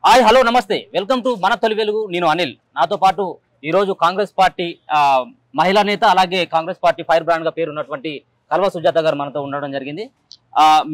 Hi hello నమస్తే welcome to మన తొలి వెలుగు నేను అనిల్ నాతో పాటు ఈ రోజు కాంగ్రెస్ పార్టీ మహిళా నేత అలాగే కాంగ్రెస్ పార్టీ ఫైర్ బ్రాండ్ గా పేరు ఉన్నటువంటి కల్వ సుజాత గారు మనతో ఉండడం జరిగింది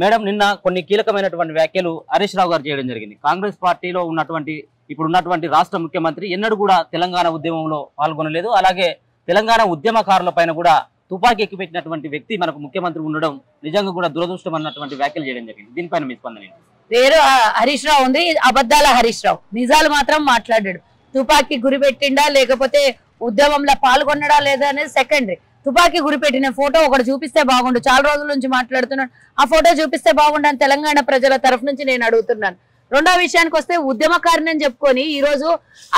మేడం నిన్న కొన్ని కీలకమైనటువంటి వ్యాఖ్యలు హరీష్ రావు గారు చేయడం జరిగింది కాంగ్రెస్ పార్టీలో ఉన్నటువంటి ఇప్పుడు ఉన్నటువంటి రాష్ట్ర ముఖ్యమంత్రి ఎన్నడూ కూడా తెలంగాణ ఉద్యమంలో పాల్గొనలేదు అలాగే తెలంగాణ ఉద్యమకారుల పైన కూడా తుపాకీ ఎక్కిపెట్టినటువంటి వ్యక్తి మనకు ముఖ్యమంత్రి ఉండడం నిజంగా కూడా దురదృష్టం అన్నటువంటి వ్యాఖ్యలు చేయడం జరిగింది దీనిపైన మీ స్పందన ఏంటి పేరు హరీష్ రావు ఉంది అబద్ధాల హరీష్ రావు నిజాలు మాత్రం మాట్లాడాడు తుపాకీ గురిపెట్టిండా లేకపోతే ఉద్యమంలో పాల్గొన్నడా లేదా అనేది సెకండరీ తుపాకీ గురిపెట్టిన ఫోటో ఒకటి చూపిస్తే బాగుండు చాలా రోజుల నుంచి మాట్లాడుతున్నాడు ఆ ఫోటో చూపిస్తే బాగుండు అని తెలంగాణ ప్రజల తరఫు నుంచి నేను అడుగుతున్నాను రెండో విషయానికి వస్తే ఉద్యమకారుని అని చెప్పుకొని ఈ రోజు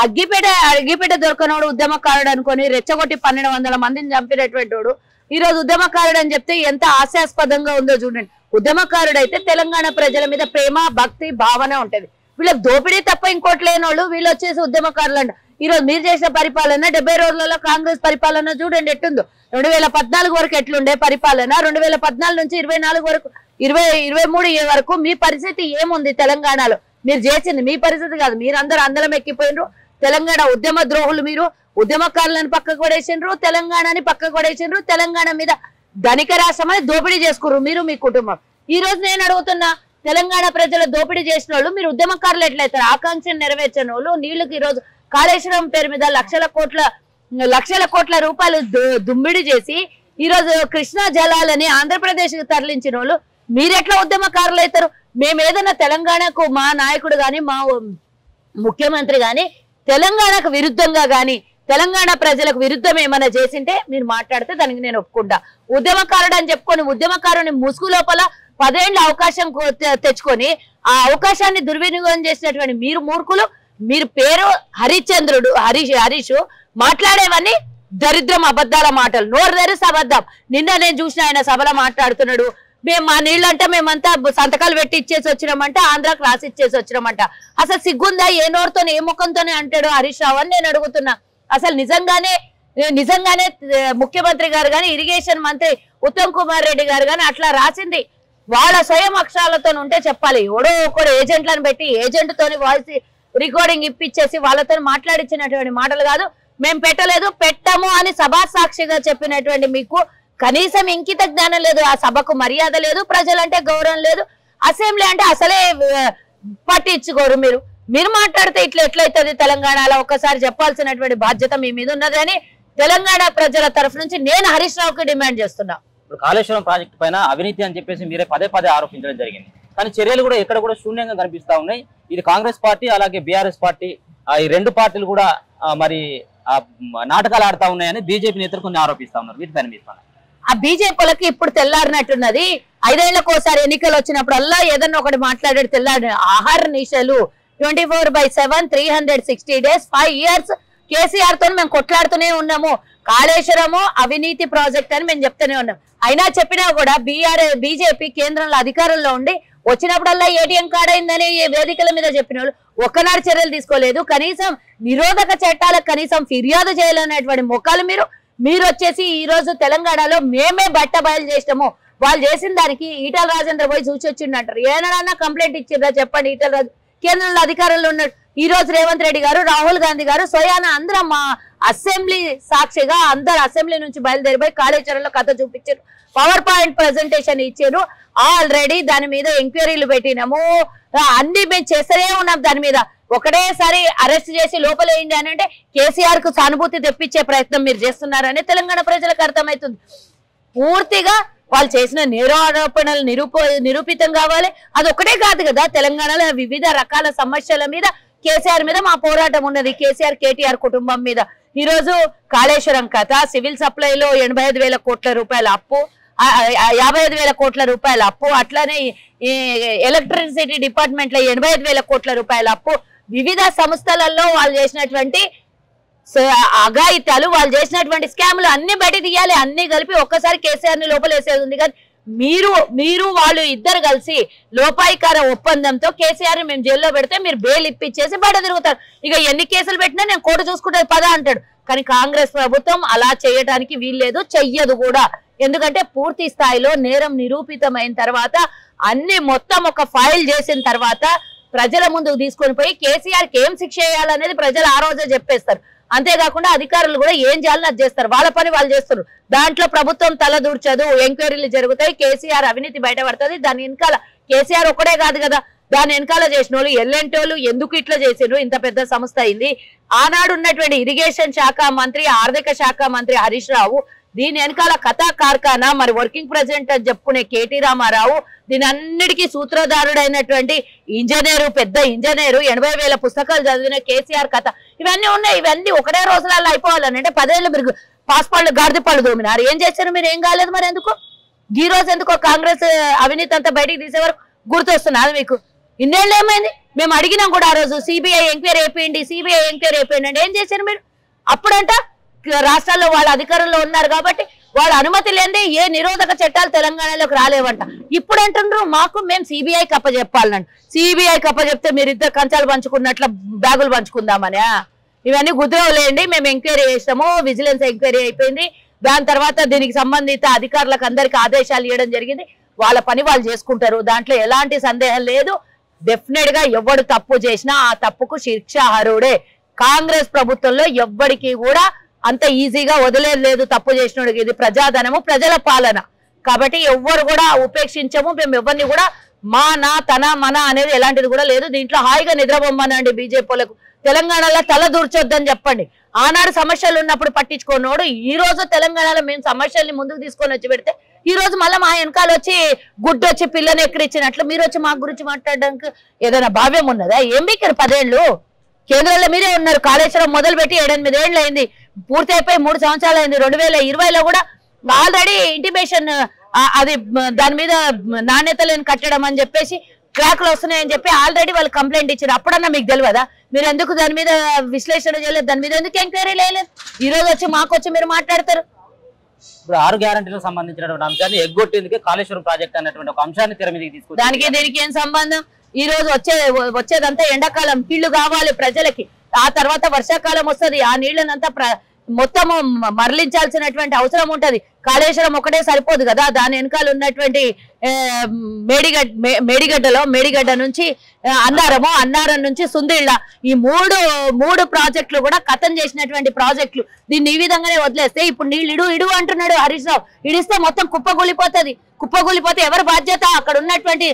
అగ్గిపేట దొరకనోడు ఉద్యమకారుడు అనుకొని రెచ్చగొట్టి 1200 మందిని చంపినటువంటి వాడు ఈ రోజు ఉద్యమకారుడు అని చెప్తే ఎంత హాస్యాస్పదంగా ఉందో చూడండి ఉద్యమకారుడు అయితే తెలంగాణ ప్రజల మీద ప్రేమ భక్తి భావన ఉంటది వీళ్ళకి దోపిడీ తప్ప ఇంకోటి లేనోళ్ళు వీళ్ళు వచ్చేసి ఉద్యమకారులు అంట ఈ రోజు మీరు చేసిన పరిపాలన 70 రోజులలో కాంగ్రెస్ పరిపాలన చూడండి ఎట్టుందో 2014 వరకు ఎట్లుండే పరిపాలన 2014 నుంచి 24 వరకు 23 వరకు మీ పరిస్థితి ఏముంది తెలంగాణలో మీరు చేసింది మీ పరిస్థితి కాదు మీరందరూ అందరం ఎక్కిపోయినరు తెలంగాణ ఉద్యమ ద్రోహులు మీరు ఉద్యమకారులను పక్కకు పడేసిండ్రు తెలంగాణని పక్కకు పడేసిండ్రు తెలంగాణ మీద ధనిక రాష్ట్రమని దోపిడీ చేసుకుర్రు మీరు మీ కుటుంబం ఈ రోజు నేను అడుగుతున్నా తెలంగాణ ప్రజలు దోపిడీ చేసిన వాళ్ళు మీరు ఉద్యమకారులు ఎట్లయితారు ఆకాంక్షను నెరవేర్చిన వాళ్ళు నీళ్లకు ఈ రోజు కాళేశ్వరం పేరు మీద లక్షల కోట్ల రూపాయలు దుమ్మిడి చేసి ఈ రోజు కృష్ణా జలాలని ఆంధ్రప్రదేశ్ కి తరలించిన వాళ్ళు మీరెట్లా ఉద్యమకారులు అవుతారు మేము ఏదైనా తెలంగాణకు మా నాయకుడు గాని మా ముఖ్యమంత్రి గాని తెలంగాణకు విరుద్ధంగా గాని తెలంగాణ ప్రజలకు విరుద్ధం ఏమైనా చేసింటే మీరు మాట్లాడితే దానికి నేను ఒప్పుకుంటా ఉద్యమకారుడు అని చెప్పుకొని ఉద్యమకారుని ముసుగు లోపల 10 ఏళ్ల అవకాశం తెచ్చుకొని ఆ అవకాశాన్ని దుర్వినియోగం చేసినటువంటి మీరు మూర్ఖులు మీరు పేరు హరిశ్చంద్రుడు హరీష్ మాట్లాడేవన్నీ దరిద్రం అబద్ధాల మాటలు నోరు తెరిసి అబద్ధం నిన్న నేను చూసిన ఆయన సభలో మాట్లాడుతున్నాడు మేము మా నీళ్ళంటే మేమంతా సంతకాలు పెట్టి ఇచ్చేసి వచ్చినామంట ఆంధ్రాకి రాసి ఇచ్చేసి వచ్చినామంట అసలు సిగ్గుందా ఏ నోరుతో ఏ ముఖంతోనే అంటాడు హరీష్ రావు అని నేను అడుగుతున్నా అసలు నిజంగానే ముఖ్యమంత్రి గారు గాని ఇరిగేషన్ మంత్రి ఉత్తమ్ కుమార్ రెడ్డి గారు గాని అట్లా రాసింది వాళ్ళ స్వయం అక్షరాలతో ఉంటే చెప్పాలి ఎవడో ఒకడు ఏజెంట్లను పెట్టి ఏజెంట్ తోని వాయిస్ రికార్డింగ్ ఇప్పించేసి వాళ్ళతో మాట్లాడించినటువంటి మాటలు కాదు మేము పెట్టలేదు పెట్టము అని సభా సాక్షిగా చెప్పినటువంటి మీకు కనీసం ఇంకిత జ్ఞానం లేదు ఆ సభకు మర్యాద లేదు ప్రజలంటే గౌరవం లేదు అసెంబ్లీ అంటే అసలే పట్టించుకోరు మీరు మాట్లాడితే ఎట్లయితుంది తెలంగాణలో ఒక్కసారి చెప్పాల్సినటువంటి బాధ్యత మీ మీద ఉన్నదని తెలంగాణ ప్రజల తరఫు నుంచి నేను హరీష్ రావుకి డిమాండ్ చేస్తున్నా ఇప్పుడు కాళేశ్వరం ప్రాజెక్టు పైన అవినీతి అని చెప్పేసి మీరే పదే ఆరోపించడం జరిగింది కానీ చర్యలు కూడా ఎక్కడ కూడా శూన్యంగా కనిపిస్తా ఉన్నాయి ఇది కాంగ్రెస్ పార్టీ అలాగే బీఆర్ఎస్ పార్టీ ఈ రెండు పార్టీలు కూడా మరి నాటకాలు ఆడుతా ఉన్నాయని బీజేపీ నేతలు కొన్ని ఆరోపిస్తా ఉన్నారు వీటిపైన మీ స్పందన ఆ బీజేపీలకి ఇప్పుడు తెల్లారినట్టున్నది 5 ఏళ్లకోసారి ఎన్నికలు వచ్చినప్పుడల్లా ఏదన్నా ఒకటి మాట్లాడాడు తెల్లారి ఆహార నిశలు 24/7 360 days 5 years కేసీఆర్ తో మేము కొట్లాడుతూనే ఉన్నాము కాళేశ్వరము అవినీతి ప్రాజెక్ట్ అని మేము చెప్తూనే ఉన్నాం అయినా చెప్పినా కూడా బీజేపీ కేంద్రంలో అధికారంలో ఉండి వచ్చినప్పుడల్లా ఏటీఎం కార్డ్ అయిందని వేదికల మీద చెప్పిన వాళ్ళు ఒక్కనాడు చర్యలు తీసుకోలేదు కనీసం నిరోధక చట్టాలకు కనీసం ఫిర్యాదు చేయాలనేటువంటి మొక్కలు మీరు వచ్చేసి ఈ రోజు తెలంగాణలో మేమే బట్ట బయలు చేసినాము వాళ్ళు చేసిన దానికి ఈటల రాజేంద్ర పోయి చూసి వచ్చిండంటారు ఏనాడన్నా కంప్లైంట్ ఇచ్చిండ్రా చెప్పండి ఈటల రాజు కేంద్రంలో అధికారంలో ఉన్నాడు ఈ రోజు రేవంత్ రెడ్డి గారు రాహుల్ గాంధీ గారు స్వయాన అందరం మా అసెంబ్లీ సాక్షిగా అందరు అసెంబ్లీ నుంచి బయలుదేరిపోయి కాళేశ్వరంలో కథ చూపించారు పవర్ పాయింట్ ప్రెజెంటేషన్ ఇచ్చారు ఆల్రెడీ దాని మీద ఎంక్వైరీలు పెట్టినాము అన్ని మేము చేస్తూనే ఉన్నాం దాని మీద ఒకటేసారి అరెస్ట్ చేసి లోపలేయండి అని అంటే కేసీఆర్ కు సానుభూతి తెప్పించే ప్రయత్నం మీరు చేస్తున్నారని తెలంగాణ ప్రజలకు అర్థమవుతుంది పూర్తిగా వాళ్ళు చేసిన నేరారోపణలు నిరూపితం కావాలి అది ఒకటే కాదు కదా తెలంగాణలో వివిధ రకాల సమస్యల మీద కేసీఆర్ మీద మా పోరాటం ఉన్నది కేసీఆర్ కేటీఆర్ కుటుంబం మీద ఈ రోజు కాళేశ్వరం కథ సివిల్ సప్లైలో 85,000 కోట్ల రూపాయల అప్పు 55,000 కోట్ల రూపాయల అప్పు అట్లానే ఎలక్ట్రిసిటీ డిపార్ట్మెంట్ లో 85,000 కోట్ల రూపాయల అప్పు వివిధ సంస్థలలో వాళ్ళు చేసినటువంటి అఘాయిత్యాలు వాళ్ళు చేసినటువంటి స్కాములు అన్ని బయట తీయాలి అన్ని కలిపి ఒక్కసారి కేసీఆర్ ని లోపలేసేది ఉంది కానీ మీరు వాళ్ళు ఇద్దరు కలిసి లోపాయికార ఒప్పందంతో కేసీఆర్ ని మేము జైల్లో పెడితే మీరు బెయిల్ ఇప్పించేసి బయట తిరుగుతారు ఇక ఎన్ని కేసులు పెట్టినా నేను కోర్టు చూసుకుంటే పదా అంటాడు కానీ కాంగ్రెస్ ప్రభుత్వం అలా చేయడానికి వీల్లేదు చెయ్యదు కూడా ఎందుకంటే పూర్తి స్థాయిలో నేరం నిరూపితమైన తర్వాత అన్ని మొత్తం ఒక ఫైల్ చేసిన తర్వాత ప్రజల ముందుకు తీసుకొని పోయి కేసీఆర్కి ఏం శిక్ష చేయాలనేది ప్రజలు ఆ రోజే చెప్పేస్తారు. అంతేకాకుండా అధికారులు కూడా ఏం చేయాలని అది చేస్తారు, వాళ్ళ పని వాళ్ళు చేస్తారు. దాంట్లో ప్రభుత్వం తలదూర్చదు, ఎంక్వైరీలు జరుగుతాయి, కేసీఆర్ అవినీతి బయటపడుతుంది. దాని వెనకాల కేసీఆర్ ఒక్కడే కాదు కదా, దాని వెనకాల చేసిన వాళ్ళు ఎల్లంటోళ్ళు ఎందుకు ఇట్లా చేసిండ్రు, ఇంత పెద్ద సంస్థ అయింది. ఆనాడు ఉన్నటువంటి ఇరిగేషన్ శాఖ మంత్రి, ఆర్థిక శాఖ మంత్రి హరీష్ రావు, దీని వెనకాల కథా కార్ఖానా మరి వర్కింగ్ ప్రెసిడెంట్ అని చెప్పుకునే కేటీ రామారావు, దీని అన్నిటికీ సూత్రధారుడైనటువంటి ఇంజనీరు, పెద్ద ఇంజనీరు, 80,000 పుస్తకాలు చదివిన కేసీఆర్ కథ, ఇవన్నీ ఉన్నాయి. ఇవన్నీ ఒకటే రోజులలో అయిపోవాలని అంటే 10 ఏళ్ళు మీరు పాస్పాళ్ళు గాడిదపళ్ళు దోమినారు. ఏం చేశారు మీరు? ఏం కాలేదు. మరి ఎందుకు ఈ రోజు ఎందుకో కాంగ్రెస్ అవినీతి అంతా బయటికి తీసేవారు గుర్తొస్తున్నారు మీకు? ఇన్నేళ్ళు ఏమైంది? మేము అడిగినాం కూడా ఆ రోజు, సిబిఐ ఎంక్వైరీ అయిపోయింది, సిబిఐ ఎంక్వైరీ అయిపోయింది అంటే ఏం చేశారు మీరు? అప్పుడంట రాష్ట్రాల్లో వాళ్ళ అధికారంలో ఉన్నారు కాబట్టి వాళ్ళ అనుమతి లేని ఏ నిరోధక చట్టాలు తెలంగాణలోకి రాలేవంట. ఇప్పుడు అంటుండ్రు మాకు మేము సిబిఐ కప్పచెప్పాలనండి. సిబిఐ కప్పచెప్తే మీరు ఇద్దరు కంచాలు పంచుకున్నట్ల బ్యాగులు పంచుకుందామని. ఇవన్నీ కుదరవులేండి, మేము ఎంక్వైరీ చేస్తాము, విజిలెన్స్ ఎంక్వైరీ అయిపోయింది. దాని తర్వాత దీనికి సంబంధిత అధికారులకు అందరికి ఆదేశాలు ఇవ్వడం జరిగింది. వాళ్ళ పని వాళ్ళు చేసుకుంటారు, దాంట్లో ఎలాంటి సందేహం లేదు. డెఫినెట్ గా ఎవడు తప్పు చేసినా ఆ తప్పుకు శిక్షార్హుడే. కాంగ్రెస్ ప్రభుత్వంలో ఎవ్వడికి కూడా అంత ఈజీగా వదిలేదు తప్పు చేసినోడికి. ఇది ప్రజాధనము, ప్రజల పాలన కాబట్టి ఎవ్వరు కూడా ఉపేక్షించము. మేము ఎవరిని కూడా మా, నా, తన, మన అనేది ఎలాంటిది కూడా లేదు. దీంట్లో హాయిగా నిద్రబొమ్మనండి బీజేపీలకు. తెలంగాణలో తల దూర్చొద్దని చెప్పండి. ఆనాడు సమస్యలు ఉన్నప్పుడు పట్టించుకోనోడు ఈ రోజు తెలంగాణలో మేము సమస్యల్ని ముందుకు తీసుకొని వచ్చి పెడితే ఈ రోజు మళ్ళీ మా వెనకాల వచ్చి గుడ్డు వచ్చి పిల్లని ఎక్కడిచ్చినట్లు మీరు వచ్చి మా గురించి మాట్లాడడానికి ఏదైనా భావ్యం ఉన్నదా? ఏం బీకారు 10 ఏళ్ళు కేంద్రంలో మీరే ఉన్నారు. కాళేశ్వరం మొదలుపెట్టి 7-8 ఏళ్ళు అయింది, పూర్తి అయిపోయి 3 సంవత్సరాలు అయింది. 2020లో కూడా ఆల్రెడీ ఇంటిమేషన్ అది దాని మీద నాణ్యత లేని కట్టడం అని చెప్పేసి ట్రాక్లు వస్తున్నాయని చెప్పి ఆల్రెడీ వాళ్ళు కంప్లైంట్ ఇచ్చారు. అప్పుడన్నా మీకు తెలియదా? మీరు ఎందుకు దాని మీద విశ్లేషణ చేయలేదు, దాని మీద ఎందుకు ఎంక్వైరీ లేదు? ఈ రోజు వచ్చి మాకు వచ్చి మీరు మాట్లాడతారు. ఇప్పుడు 6 గ్యారంటీలకు సంబంధించినటువంటి అంశాన్ని ఎగ్గొట్టేందుకే కాళేశ్వరం ప్రాజెక్ట్ అన్నటువంటి ఒక అంశాన్ని తెర మీదకి తీసుకొచ్చారు. దానికి దీనికి ఏం సంబంధం? ఈ రోజు వచ్చేదంతా ఎండాకాలం, నీళ్లు కావాలి ప్రజలకి. ఆ తర్వాత వర్షాకాలం వస్తుంది, ఆ నీళ్లనంతా మొత్తము మరలించాల్సినటువంటి అవసరం ఉంటది. కాళేశ్వరం ఒకటే సరిపోదు కదా, దాని వెనకాల ఉన్నటువంటి మేడిగడ్డ నుంచి అన్నారం నుంచి సుందిళ్ళ, ఈ మూడు ప్రాజెక్టులు కూడా కథం చేసినటువంటి ప్రాజెక్టులు. దీన్ని ఈ విధంగానే వదిలేస్తే ఇప్పుడు నీళ్ళు ఇడు అంటున్నాడు హరీష్ రావు. ఇడిస్తే మొత్తం కుప్పగూలిపోతుంది. కుప్పగూలిపోతే ఎవరి బాధ్యత? అక్కడ ఉన్నటువంటి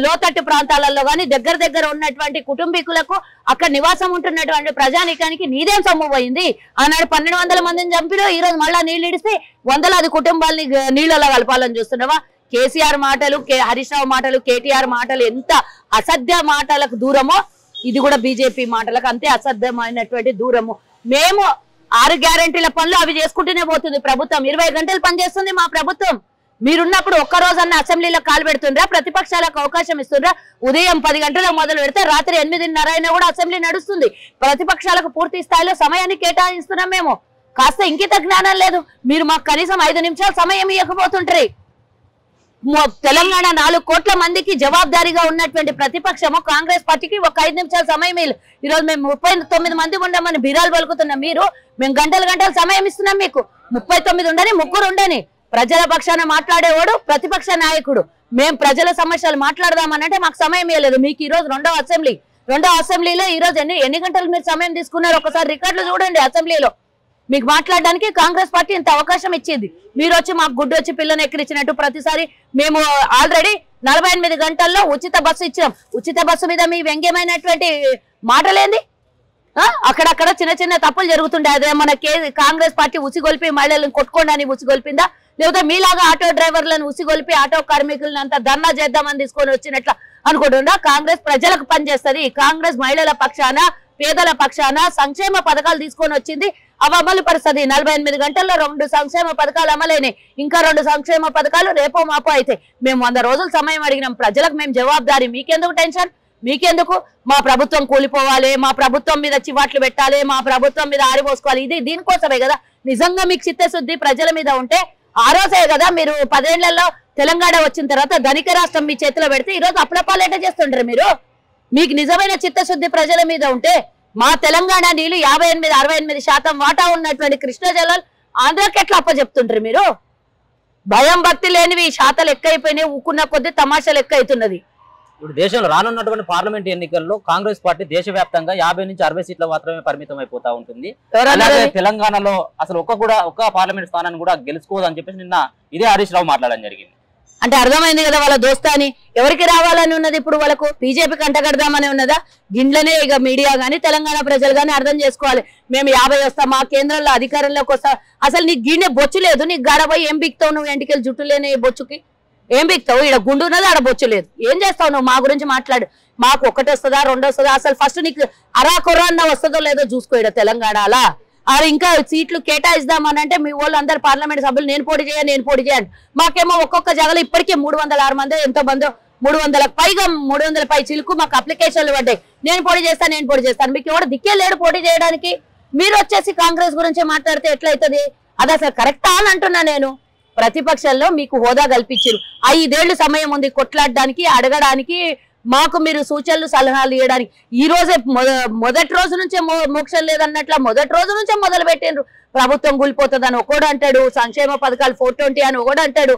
లోతట్టు ప్రాంతాలలో కానీ దగ్గర ఉన్నటువంటి కుటుంబీకులకు, అక్కడ నివాసం ఉంటున్నటువంటి ప్రజానీకానికి నీదేం సొమ్ము పోయింది? ఆనాడు 1200 మందిని చంపినా ఈ రోజు మళ్ళా నీళ్ళు ఇడిస్తే 100 కుటుంబాలని నీళ్ళలో కలపాలని చూస్తున్నావా? కేసీఆర్ మాటలు, హరీష్ రావు మాటలు, కేటీఆర్ మాటలు ఎంత అసభ్య మాటలకు దూరమో ఇది కూడా బీజేపీ మాటలకు అంతే అసభ్యమైనటువంటి దూరము. మేము 6 గ్యారంటీల పనులు అవి చేసుకుంటూనే పోతుంది ప్రభుత్వం. 20 గంటలు పనిచేస్తుంది మా ప్రభుత్వం. మీరున్నప్పుడు ఒక్కరోజన్నా అసెంబ్లీలో కాలు పెడుతుండ్రా? ప్రతిపక్షాలకు అవకాశం ఇస్తుండ్రా? ఉదయం 10 గంటలకు మొదలు పెడితే రాత్రి 8:30 అయినా కూడా అసెంబ్లీ నడుస్తుంది. ప్రతిపక్షాలకు పూర్తి స్థాయిలో సమయాన్ని కేటాయిస్తున్నాం మేము. కాస్త ఇంకిత జ్ఞానం లేదు. మీరు మాకు కనీసం 5 నిమిషాలు సమయం ఇవ్వకపోతుంటారు. తెలంగాణ 4 కోట్ల మందికి జవాబుదారీగా ఉన్నటువంటి ప్రతిపక్షము కాంగ్రెస్ పార్టీకి ఒక 5 నిమిషాల సమయం ఈ రోజు మేము 39 మంది ఉండమని బిరాలు పలుకుతున్నాం. మేము గంటలు సమయం ఇస్తున్నాం మీకు. 39 ఉండని, 3 ఉండని. ప్రజల పక్షాన మాట్లాడేవాడు ప్రతిపక్ష నాయకుడు. మేము ప్రజల సమస్యలు మాట్లాడదామనంటే మాకు సమయం ఇవ్వలేదు. మీకు ఈ రోజు రెండో అసెంబ్లీలో ఈ రోజు ఎన్ని గంటలు మీరు సమయం తీసుకున్నారు? ఒకసారి రికార్డులు చూడండి. అసెంబ్లీలో మీకు మాట్లాడడానికి కాంగ్రెస్ పార్టీ ఇంత అవకాశం ఇచ్చింది. మీరు వచ్చి మాకు గుడ్డు వచ్చి పిల్లని ఎక్కిరిచ్చినట్టు ప్రతిసారి మేము ఆల్రెడీ 48 గంటల్లో ఉచిత బస్సు ఇచ్చాం. ఉచిత బస్సు మీద మీ వ్యంగ్యమైనటువంటి మాటలేంది? అక్కడక్కడ చిన్న తప్పులు జరుగుతుండే. అదే మన కాంగ్రెస్ పార్టీ ఉసిగొల్పి మహిళలను కొట్టుకోండి అని ఉసిగొల్పిందా? లేకపోతే మీలాగా ఆటో డ్రైవర్లను ఉసిగొల్పి ఆటో కార్మికులను అంతా ధర్నా చేద్దామని తీసుకొని వచ్చినట్ల అనుకుంటుందా? కాంగ్రెస్ ప్రజలకు పనిచేస్తుంది. కాంగ్రెస్ మహిళల పక్షాన, పేదల పక్షాన సంక్షేమ పథకాలు తీసుకొని వచ్చింది, అవి అమలు పరుస్తుంది. 48 గంటల్లో 2 సంక్షేమ పథకాలు అమలైనాయి. ఇంకా 2 సంక్షేమ పథకాలు రేపో మాపో అయితే. మేము 100 రోజులు సమయం అడిగినాం. ప్రజలకు మేము జవాబుదారీ. మీకెందుకు టెన్షన్? మీకెందుకు? మా ప్రభుత్వం కూలిపోవాలి, మా ప్రభుత్వం మీద చివాట్లు పెట్టాలి, మా ప్రభుత్వం మీద ఆరిపోసుకోవాలి, ఇది దీనికోసమే కదా. నిజంగా మీకు చిత్తశుద్ధి ప్రజల మీద ఉంటే ఆ రోజే కదా మీరు 10 ఏళ్లలో తెలంగాణ వచ్చిన తర్వాత ధనిక రాష్ట్రం మీ చేతిలో పెడితే ఈరోజు అప్లపాలేట చేస్తుంటారు మీరు. మీకు నిజమైన చిత్తశుద్ధి ప్రజల మీద ఉంటే మా తెలంగాణ నీళ్లు 58-68% వాటా ఉన్నటువంటి కృష్ణా జలాలు ఆంధ్రాకి ఎట్లా అప్పచెప్తుంటారు మీరు? భయం భక్తి లేనివి శాతాలు ఎక్కువైపోయినాయి. ఊకున్న కొద్దీ తమాషాలు ఎక్కువ అవుతున్నది. ఇప్పుడు దేశంలో రానున్నటువంటి పార్లమెంట్ ఎన్నికల్లో కాంగ్రెస్ పార్టీ దేశవ్యాప్తంగా 50 నుంచి 60 సీట్ల మాత్రమే పరిమితం అయిపోతా ఉంటుంది. తెలంగాణలో అసలు ఒక్క పార్లమెంట్ స్థానాన్ని కూడా గెలుచుకోదని చెప్పేసి నిన్న ఇదే హరీష్ రావు మాట్లాడడం జరిగింది. అంటే అర్థమైంది కదా వాళ్ళ దోస్తాని ఎవరికి రావాలని ఉన్నది, ఇప్పుడు వాళ్ళకు బీజేపీకి అంటగడదామని ఉన్నదా? గిండ్లనే ఇక మీడియా గానీ తెలంగాణ ప్రజలు గానీ అర్థం చేసుకోవాలి. మేము 50 వస్తాం, మా కేంద్రంలో అధికారంలోకి వస్తాం. అసలు నీకు గిన్నె బొచ్చు లేదు, నీకు గడపోయి ఏం బిక్తావు నువ్వు? ఎంటికెళ్ళి జుట్టు లేని బొచ్చుకి ఏం బిక్తావు? ఇక్కడ గుండు ఉన్నది, ఆడ బొచ్చు లేదు, ఏం చేస్తావు నువ్వు? మా గురించి మాట్లాడు. మాకు 1 వస్తుందా 2 వస్తుందా? అసలు ఫస్ట్ నీకు అరాకొర్రా అన్న వస్తుందో లేదో చూసుకో. ఇక్కడ తెలంగాణ అలా ఇంకా సీట్లు కేటాయిస్తామని అంటే మీ వాళ్ళు అందరు పార్లమెంట్ సభ్యులు నేను పోటీ చేయండి. మాకేమో ఒక్కొక్క జగలో ఇప్పటికే 306 మంది ఎంతో మందో 300 పై చిలుకు మాకు అప్లికేషన్లు పడ్డాయి. నేను పోటీ చేస్తాను. మీకు ఎవరు దిక్కే లేడు పోటీ చేయడానికి. మీరు వచ్చేసి కాంగ్రెస్ గురించి మాట్లాడితే ఎట్లయితుంది? అది అసలు కరెక్టా అని అంటున్నా నేను. ప్రతిపక్షంలో మీకు హోదా కల్పించారు, 5 ఏళ్లు సమయం ఉంది కొట్లాడడానికి, అడగడానికి, మాకు మీరు సూచనలు సలహాలు ఇవ్వడానికి. ఈ రోజే మొదటి రోజు నుంచే మోక్షం లేదన్నట్ల మొదటి రోజు నుంచే మొదలు పెట్టిండ్రు. ప్రభుత్వం కూలిపోతుందని ఒకడు అంటాడు, సంక్షేమ పథకాలు 420 అని ఒకడు అంటాడు,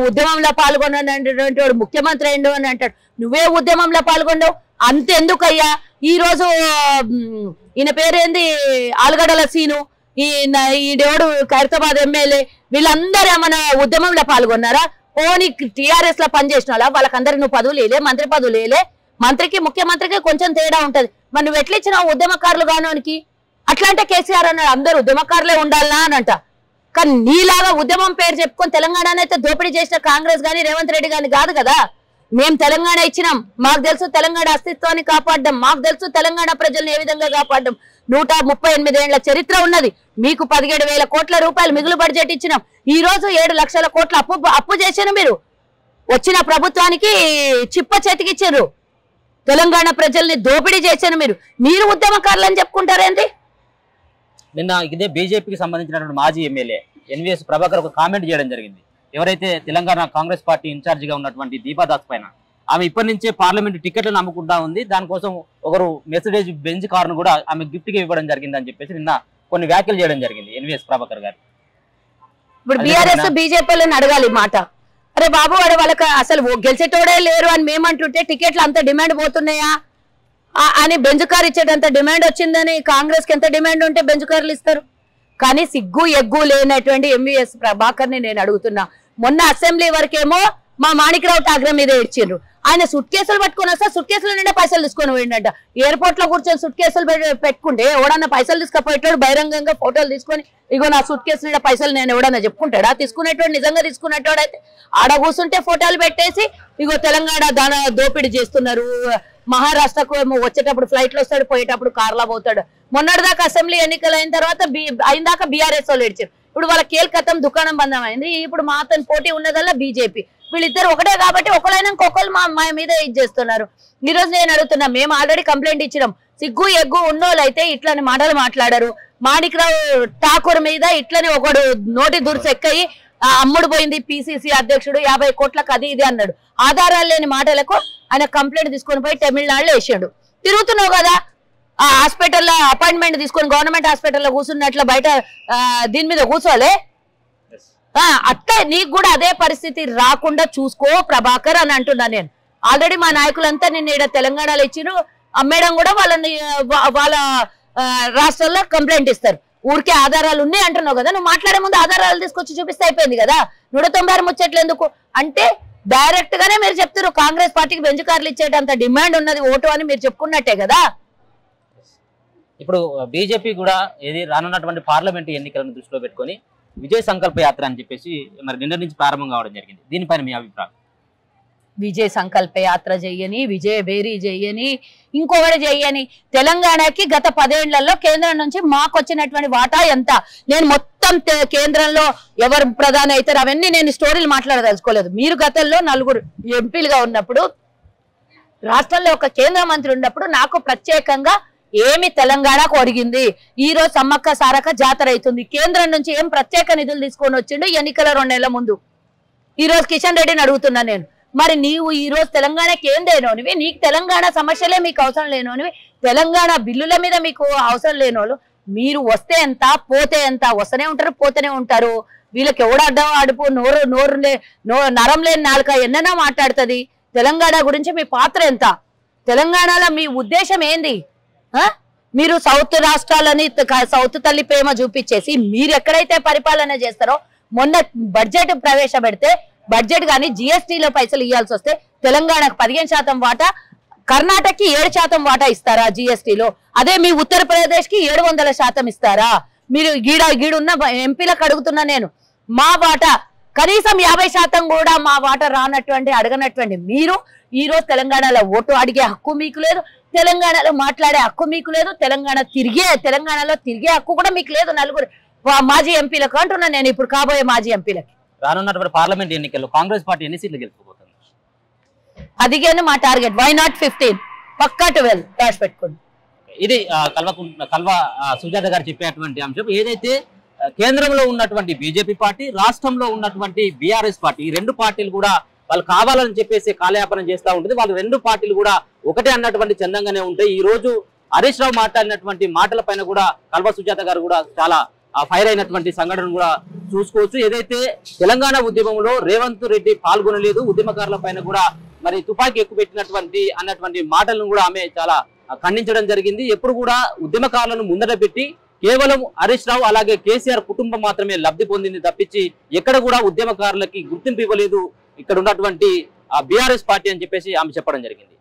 ఉద్యమంలో పాల్గొనటువంటి ముఖ్యమంత్రి అయిండు అని అంటాడు. నువ్వే ఉద్యమంలో పాల్గొన్నావు అంతెందుకయ్యా? ఈ రోజు ఈయన పేరేంది, ఆలుగడ్డల సీను, ఈడెవడు ఖైరతాబాద్ ఎమ్మెల్యే, వీళ్ళందరూ ఏమన్నా ఉద్యమంలో పాల్గొన్నారా? ఓని టీఆర్ఎస్ లో పనిచేసిన వాళ్ళకందరికి నువ్వు పదవులు వేయలే, మంత్రి పదవులు వేయలే. మంత్రికి ముఖ్యమంత్రికి కొంచెం తేడా ఉంటది. మరి నువ్వు ఎట్లిచ్చినావు ఉద్యమకారులు గానోనికి? అట్లా అంటే కేసీఆర్ అన్నాడు అందరు ఉద్యమకారులే ఉండాలనా అని అంట. కానీ నీలాగా ఉద్యమం పేరు చెప్పుకొని తెలంగాణనైతే దోపిడీ చేసిన కాంగ్రెస్ గాని రేవంత్ రెడ్డి గాని కాదు కదా. మేము తెలంగాణ ఇచ్చినాం, మాకు తెలుసు తెలంగాణ అస్తిత్వాన్ని కాపాడడం, మాకు తెలుసు తెలంగాణ ప్రజల్ని ఏ విధంగా కాపాడడం. 138 ఏళ్ల చరిత్ర ఉన్నది. మీకు 17,000 కోట్ల రూపాయలు మిగులు బడ్జెట్ ఇచ్చినాం. ఈ రోజు 7 లక్షల కోట్ల అప్పు చేశారు. మీరు వచ్చిన ప్రభుత్వానికి చిప్ప చేతికిచ్చారు. తెలంగాణ ప్రజల్ని దోపిడీ చేశారు. మీరు ఉద్యమకారులు అని చెప్పుకుంటారేంటి? నిన్న ఇదే బీజేపీకి సంబంధించినటువంటి మాజీ ఎమ్మెల్యే ఎన్వీఎస్ ప్రభాకర్ ఒక కామెంట్ చేయడం జరిగింది. ఎవరైతే తెలంగాణ కాంగ్రెస్ పార్టీ ఇన్ఛార్జ్ గా ఉన్నటువంటి దీపాదాస్ పైన, ఆమె ఇప్పటి నుంచే పార్లమెంట్ టికెట్లను అమ్ముకుంటా ఉంది, దానికోసం ఒకరు మెర్సిడెజ్ బెంజ్ కారును కూడా ఆమె గిఫ్ట్ గా ఇవ్వడం జరిగింది అని చెప్పేసి నిన్న కొన్ని వ్యాఖ్యలు చేయడం జరిగింది ఎన్వీఎస్ ప్రభాకర్ గారు. ఇప్పుడు బీఆర్ఎస్ బీజేపీలను అడగాలి మాట. అరే బాబు వాళ్ళకి అసలు గెలిచేటోడే లేరు అని మేమంటుంటే టికెట్లు అంత డిమాండ్ పోతున్నాయా అని బెంజ్ కార్ ఇచ్చేటంత డిమాండ్ వచ్చిందని కాంగ్రెస్ కి ఎంత డిమాండ్ ఉంటే బెంజ్ కార్లు ఇస్తారు. కానీ సిగ్గు ఎగ్గు లేనటువంటి ఎంవీఎస్ ప్రభాకర్ ని నేను అడుగుతున్నా. మొన్న అసెంబ్లీ వరకేమో మా మాణిక్రావు ఠాక్రే మీద ఇచ్చిండ్రు. ఆయన సుట్ కేసులు పట్టుకుని వస్తే సుట్ కేసుల నిండా పైసలు తీసుకొని పోయిండట. ఎయిర్పోర్ట్ లో కూర్చొని సుట్ కేసులు పెట్టుకుంటే ఎవడన్నా పైసలు తీసుకుపోయేటోడు బహిరంగంగా ఫోటోలు తీసుకొని ఇగో నా సుట్ కేసుల నిండా పైసలు నేను ఎవడన్నా చెప్పుకుంటాడా? తీసుకునేటోడు నిజంగా తీసుకునేటోడు అయితే ఆడ కూర్చుంటే ఫోటోలు పెట్టేసి ఇగో తెలంగాణ దాన దోపిడీ చేస్తున్నారు, మహారాష్ట్రకు ఏమో వచ్చేటప్పుడు ఫ్లైట్ లో వస్తాడు, పోయేటప్పుడు కార్లా పోతాడు. మొన్నటిదాకా అసెంబ్లీ ఎన్నికలు అయిన తర్వాత అయిన బీఆర్ఎస్ వాళ్ళు ఏడ్చారు. ఇప్పుడు వాళ్ళ కేల్కతం దుకాణం బంధం అయింది. ఇప్పుడు మా అతని పోటీ ఉన్నదల్లా బీజేపీ. వీళ్ళిద్దరు ఒకటే కాబట్టి ఒకళ్ళైనా ఇంకొకళ్ళు మా మీద ఇది చేస్తున్నారు. ఈ రోజు నేను అడుగుతున్నా, మేము ఆల్రెడీ కంప్లైంట్ ఇచ్చినాం. సిగ్గు ఎగ్గు ఉన్నోళ్ళు అయితే ఇట్లని మాటలు మాట్లాడారు. మాణిక్రావు ఠాకూర్ మీద ఇట్లని ఒకడు నోటి దుర్సెక్కయి అమ్ముడు పోయింది పిసిసి అధ్యక్షుడు 50 కోట్లకు అది ఇది అన్నాడు. ఆధారాలు లేని మాటలకు ఆయన కంప్లైంట్ తీసుకొని పోయి తమిళనాడులో వేసాడు. తిరుగుతున్నావు కదా, ఆ హాస్పిటల్లో అపాయింట్మెంట్ తీసుకొని గవర్నమెంట్ హాస్పిటల్లో కూర్చున్నట్లు బయట దీని మీద కూర్చోలే. అట్లా నీకు కూడా అదే పరిస్థితి రాకుండా చూసుకో ప్రభాకర్ అని అంటున్నా నేను. ఆల్రెడీ మా నాయకులంతా నిన్న ఇక్కడ తెలంగాణలో ఇచ్చిరు, అమ్మేయడం కూడా వాళ్ళ రాష్ట్రాల్లో కంప్లైంట్ ఇస్తారు. ఊరికే ఆధారాలు ఉన్నాయి అంటున్నావు కదా, నువ్వు మాట్లాడే ముందు ఆధారాలు తీసుకొచ్చి చూపిస్తే అయిపోయింది కదా. 196 ముచ్చట్లు ఎందుకు అంటే డైరెక్ట్ గానే మీరు చెప్తారు కాంగ్రెస్ పార్టీకి బెంచ్ కార్లు ఇచ్చేటంత డిమాండ్ ఉన్నది ఓటు అని మీరు చెప్పుకున్నట్టే కదా. ఇప్పుడు బీజేపీ కూడా ఏది రానున్నటువంటి పార్లమెంట్ ఎన్నికలను దృష్టిలో పెట్టుకొని విజయ సంకల్ప యాత్ర అని చెప్పేసి మరి నిన్న నుంచి ప్రారంభం కావడం జరిగింది. దీనిపైన మీ అభిప్రాయం? విజయ సంకల్ప యాత్ర చెయ్యని, విజయ భేరీ చెయ్యని, ఇంకొకటి చెయ్యని, తెలంగాణకి గత 10 ఏళ్లలో కేంద్రం నుంచి మాకు వచ్చినటువంటి వాటా ఎంత, నేను మొత్తం కేంద్రంలో ఎవరు ప్రధాని అవుతారు అవన్నీ నేను స్టోరీలు మాట్లాడదలుచుకోలేదు. మీరు గతంలో 4 ఎంపీలుగా ఉన్నప్పుడు, రాష్ట్రంలో ఒక కేంద్ర మంత్రి ఉన్నప్పుడు నాకు ప్రత్యేకంగా ఏమి తెలంగాణకు ఒరిగింది? ఈ రోజు సమ్మక్క సారక్క జాతర అవుతుంది, కేంద్రం నుంచి ఏం ప్రత్యేక నిధులు తీసుకొని వచ్చిండు ఎన్నికల 2 నెలల ముందు. ఈ రోజు కిషన్ రెడ్డిని అడుగుతున్నా నేను, మరి నీవు ఈ రోజు తెలంగాణకి ఏం లేనోనివి, నీకు తెలంగాణ సమస్యలే మీకు అవసరం లేనోనివి, తెలంగాణ బిల్లుల మీద మీకు అవసరం లేనోళ్ళు, మీరు వస్తే ఎంత పోతే ఎంత, వస్తూనే ఉంటారు పోతూనే ఉంటారు. వీళ్ళకి ఎవడడ్డం అడుపు నరం లేని నాలుక ఎన్నైనా మాట్లాడుతుంది. తెలంగాణ గురించి మీ పాత్ర ఎంత? తెలంగాణలో మీ ఉద్దేశం ఏంది? మీరు సౌత్ రాష్ట్రాలని సౌత్ తల్లి ప్రేమ చూపించేసి మీరు ఎక్కడైతే పరిపాలన చేస్తారో, మొన్న బడ్జెట్ ప్రవేశపెడితే బడ్జెట్ కానీ జిఎస్టీలో పైసలు ఇవ్వాల్సి వస్తే తెలంగాణకు 15% వాటా, కర్ణాటకకి 7% వాటా ఇస్తారా జిఎస్టీలో? అదే మీ ఉత్తరప్రదేశ్ కి 700% ఇస్తారా? మీరు గీడున్న ఎంపీలకు అడుగుతున్నా నేను, మా వాటా కనీసం 50% కూడా మా వాటా రానటువంటి అడగనటువంటి మీరు ఈ రోజు తెలంగాణలో ఓటు అడిగే హక్కు మీకు లేదు, తెలంగాణలో మాట్లాడే హక్కు మీకు లేదు, తెలంగాణలో తిరిగే హక్కు కూడా మీకు లేదు. నలుగురు మాజీ ఎంపీలకు అంటున్నా నేను, ఇప్పుడు కాబోయే మాజీ ఎంపీలకి. రానున్నటువంటి పార్లమెంట్ ఎన్నికల్లో కాంగ్రెస్ పార్టీ ఎన్ని సీట్లు గెలుచుకోబోతుంది? అదిగానే మా టార్గెట్. Why not 15? పక్కా 12 రాసి పెట్టుకోండి. ఇది కల్వ సుజాత గారు చెప్పేటువంటి అంశం. ఏదైతే కేంద్రంలో ఉన్నటువంటి బీజేపీ పార్టీ, రాష్ట్రంలో ఉన్నటువంటి బీఆర్ఎస్ పార్టీ, ఈ రెండు పార్టీలు కూడా వాళ్ళు కావాలని చెప్పేసి కాలయాపనం చేస్తూ ఉంటుంది. వాళ్ళు రెండు పార్టీలు కూడా ఒకటే అన్నటువంటి చందంగానే ఉంటాయి. ఈ రోజు హరీష్ రావు మాట్లాడినటువంటి మాటల పైన కూడా కల్వ సుజాత గారు కూడా చాలా ఫైర్ అయినటువంటి సంఘటన కూడా చూసుకోవచ్చు. ఏదైతే తెలంగాణ ఉద్యమంలో రేవంత్ రెడ్డి పాల్గొనలేదు, ఉద్యమకారుల పైన కూడా మరి తుపాకీ ఎక్కుపెట్టినటువంటి అన్నటువంటి మాటలను కూడా ఆమె చాలా ఖండించడం జరిగింది. ఎప్పుడు కూడా ఉద్యమకారులను ముందట పెట్టి కేవలం హరీష్ రావు అలాగే కేసీఆర్ కుటుంబం మాత్రమే లబ్ధి పొందింది తప్పించి ఎక్కడ కూడా ఉద్యమకారులకి గుర్తింపు ఇవ్వలేదు ఇక్కడ ఉన్నటువంటి బీఆర్ఎస్ పార్టీ అని చెప్పేసి ఆమె చెప్పడం జరిగింది.